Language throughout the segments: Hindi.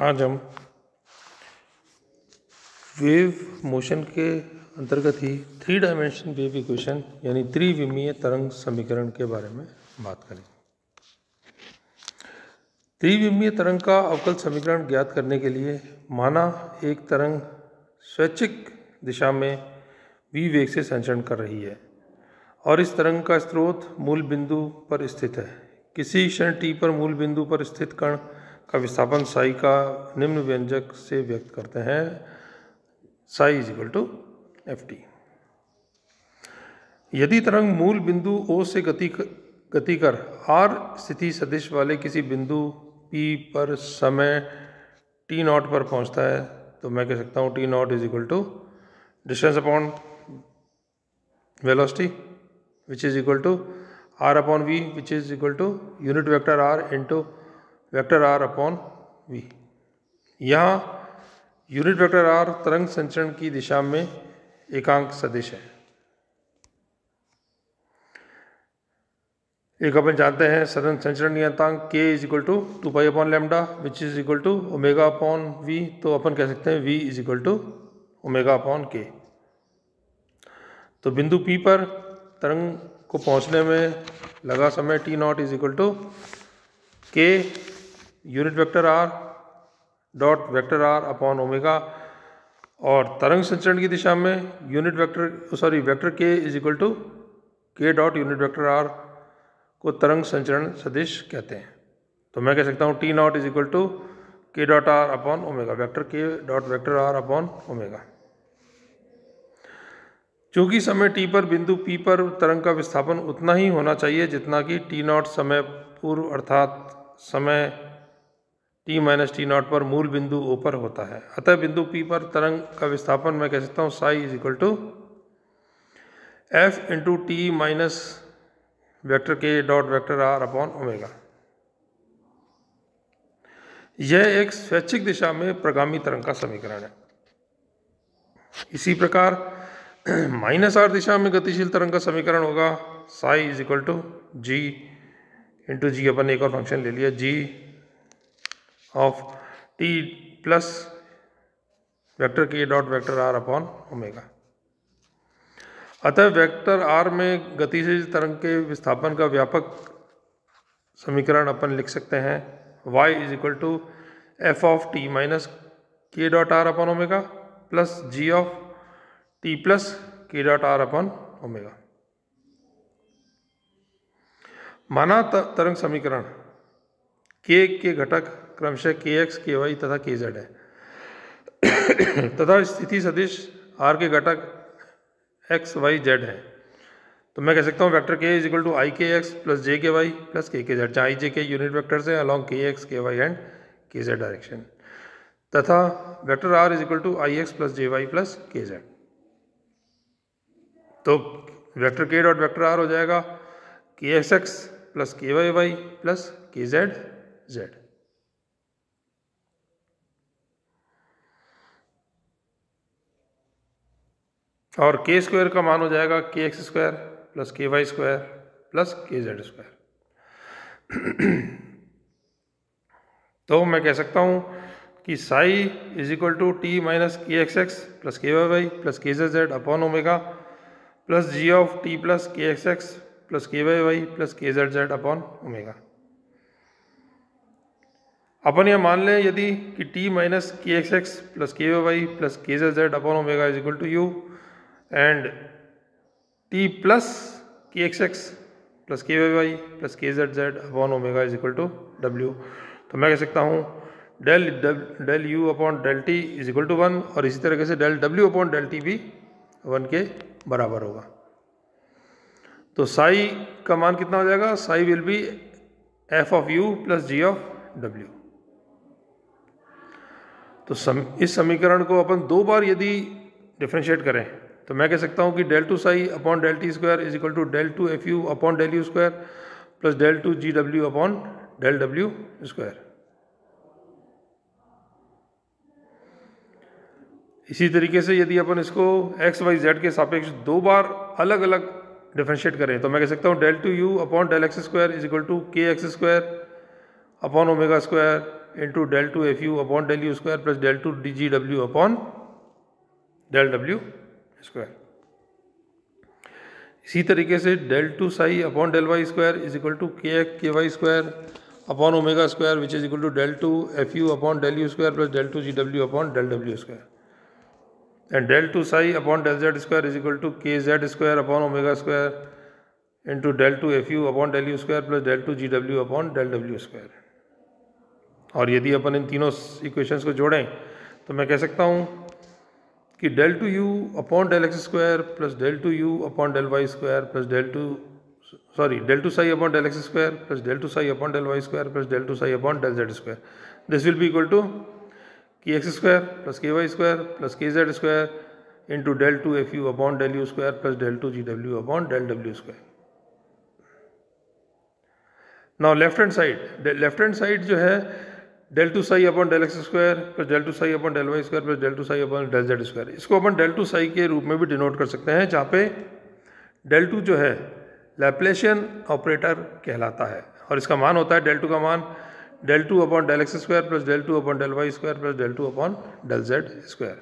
आज हम वेव मोशन के अंतर्गत ही 3 डायमेंशन वेव इक्वेशन यानी त्रिविमीय तरंग समीकरण के बारे में बात करेंगे। त्रिविमीय तरंग का अवकल समीकरण ज्ञात करने के लिए माना एक तरंग स्वैच्छिक दिशा में v वेग से संचरण कर रही है और इस तरंग का स्रोत मूल बिंदु पर स्थित है। किसी क्षण t पर मूल बिंदु पर स्थित कण का विस्थापन साई का निम्न व्यंजक से व्यक्त करते हैं, psi is equal to ft। यदि तरंग मूल बिंदु O से गति कर r स्थिति सदिश वाले किसी बिंदु P पर समय t0 पर पहुंचता है तो मैं कह सकता हूँ t0 is equal to distance upon velocity which is equal to r upon v which is equal to unit vector r into vector r upon v। यहाँ यूनिट वेक्टर r तरंग संचरण की दिशा में एकांक सदिश है। एक अपन जानते हैं सदन संचरण नियतांक k is equal to 2 upon lambda which is equal to omega upon v, तो अपन कह सकते हैं v is equal to omega upon k। तो बिंदु P पर तरंग को पहुंचने में लगा समय t0 is equal to k unit vector r dot vector r upon omega, और तरंग संचरण की दिशा में vector k is equal to k dot unit vector r को तरंग संचरण सदिश कहते हैं। तो मैं कह सकता हूँ t0 is equal to k dot r upon omega, vector k dot vector r upon omega. चूँकि समय t पर बिंदु P पर तरंग का विस्थापन उतना ही होना चाहिए जितना कि t0 समय पूर्व अर्थात समय t माइनस t0 पर मूल बिंदु O पर होता है। अतः बिंदु P पर तरंग का विस्थापन मैं कह सकता हूँ psi is equal to f into T minus vector k dot vector r upon omega. यह एक स्वैच्छिक दिशा में प्रगामी तरंग का समीकरण है। इसी प्रकार माइनस r दिशा में गतिशील तरंग का समीकरण होगा psi is equal to g into g, अपन एक और फंक्शन ले लिया g of t plus vector k dot vector r upon omega. अतः वेक्टर r में गतिशील तरंग के विस्थापन का व्यापक समीकरण अपन लिख सकते हैं y is equal to f of t minus k dot r upon omega plus ji of T plus k dot r upon omega. माना तरंग समीकरण k के घटक क्रमशः kx, ky तथा kz है तथा स्थिति सदिश r के घटक x, y, z है। तो मैं कह सकता हूँ vector k is equal to i k x plus जे के वाई प्लस के के जेड, जहाँ I J K unit vectors हैं along K X, K Y and K Z direction, तथा vector r is equal to I X plus J Y plus के जेड। तो vector k dot vector r हो जाएगा के एक्स एक्स प्लस के वाई वाई प्लस के जेड जेड। और k स्क्वायर का मान हो जाएगा के एक्स स्क्वायर प्लस के वाई स्क्वायर प्लस के जेड स्क्वायर। तो मैं कह सकता हूँ कि psi is equal to T minus K X X plus के वाई वाई प्लस के Z Z upon omega plus ji of T plus K X X plus के वाई वाई प्लस के जेड जेड अपॉन ओमेगा। अपन यह मान लें यदि कि T minus K X X plus के वाई वाई प्लस के Z Z upon omega is equal to U and t plus K X X plus के वाई वाई प्लस के Z Z upon omega is equal to w। तो मैं कह सकता हूँ del u upon del t is equal to 1 और इसी तरीके से del w upon del t भी 1 के बराबर होगा। तो साई का मान कितना हो जाएगा, Sai will be f of u plus g of w। तो इस समीकरण को अपन दो बार यदि डिफ्रेंशिएट करें तो मैं कह सकता हूँ कि del two psi upon del t square is equal to del two f u upon del u square plus del to ji W upon del W square. इसी तरीके से यदि अपन इसको एक्स वाई जेड के सापेक्ष दो बार अलग अलग डिफ्रेंशिएट करें तो मैं कह सकता हूँ del two u upon del x square is equal to k x square upon omega square into del two f u upon del u square plus del to D G W upon del W square. इसी तरीके से del two psi upon del y square is equal to के Y square upon omega square which is equal to del two f u upon del u square plus del to ji W upon del W square. And del two psi upon del z square is equal to के Z square upon omega square into del two f u upon del u square plus del to ji W upon del W square. और यदि अपन इन तीनों इक्वेशंस को जोड़ें तो मैं कह सकता हूँ कि del two u upon del x square plus del two u upon del y square plus del two psi upon del x square plus del two psi upon del y square plus del two psi upon del z square, this will be equal to k x square plus के वाई स्क्वायर प्लस के Z square into del two f u upon del u square plus del to ji W upon del W square. Now left hand side जो है del two psi upon del x square plus del two psi upon del y square plus del two psi upon del z square, इसको अपन डेल टू साई के रूप में भी डिनोट कर सकते हैं, जहाँ पे डेल टू जो है लैप्लेशियन ऑपरेटर कहलाता है और इसका मान होता है डेल टू का मान del two upon del x square plus del two upon del y square plus del two upon del z square.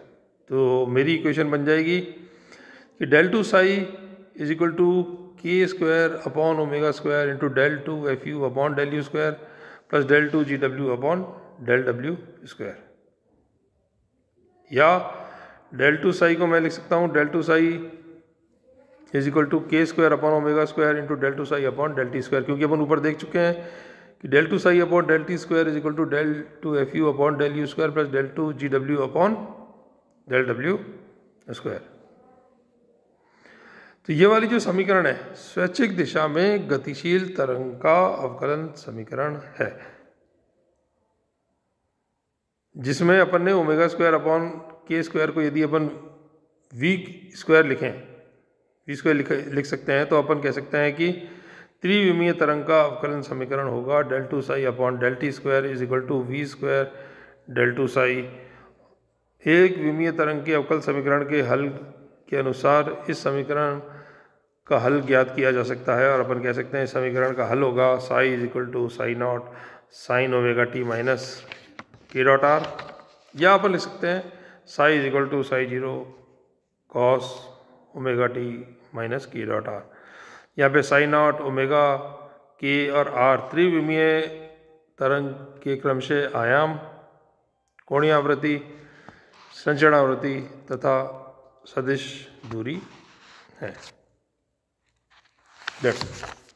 तो मेरी इक्वेशन बन जाएगी कि del two Sai is equal to के square upon omega square into del two f u upon del u square plus del to ji W upon del W square. या डेल टू साई को मैं लिख सकता हूँ del two Sai is equal to के square upon omega square into del two psi upon del t square, क्योंकि अपन ऊपर देख चुके हैं कि del two psi upon del t square is equal to del two f u upon del u square plus del to ji W upon del W square. तो ये वाली जो समीकरण है स्वैच्छिक दिशा में गतिशील तरंग का अवकलन समीकरण है, जिसमें अपन ने ओमेगा स्क्वायर अपॉन के स्क्वायर को यदि अपन वी स्क्वायर लिख सकते हैं तो अपन कह सकते हैं कि त्रिविमीय तरंग का अवकलन समीकरण होगा del two psi upon del t square is equal to v square del two psi. एक विमीय तरंग के अवकल समीकरण के हल के अनुसार इस समीकरण का हल ज्ञात किया जा सकता है और अपन कह सकते हैं इस समीकरण का हल होगा psi is equal to psi naught sine omega t minus k dot r, या अपन लिख सकते हैं psi is equal to psi zero cos omega t minus k dot r. यहाँ पे साई नॉट ओमेगा के और आर त्रिविमीय तरंग के क्रमशः आयाम, कोणीय आवृत्ति, संचरण आवृत्ति तथा सदिश दूरी है। That's it.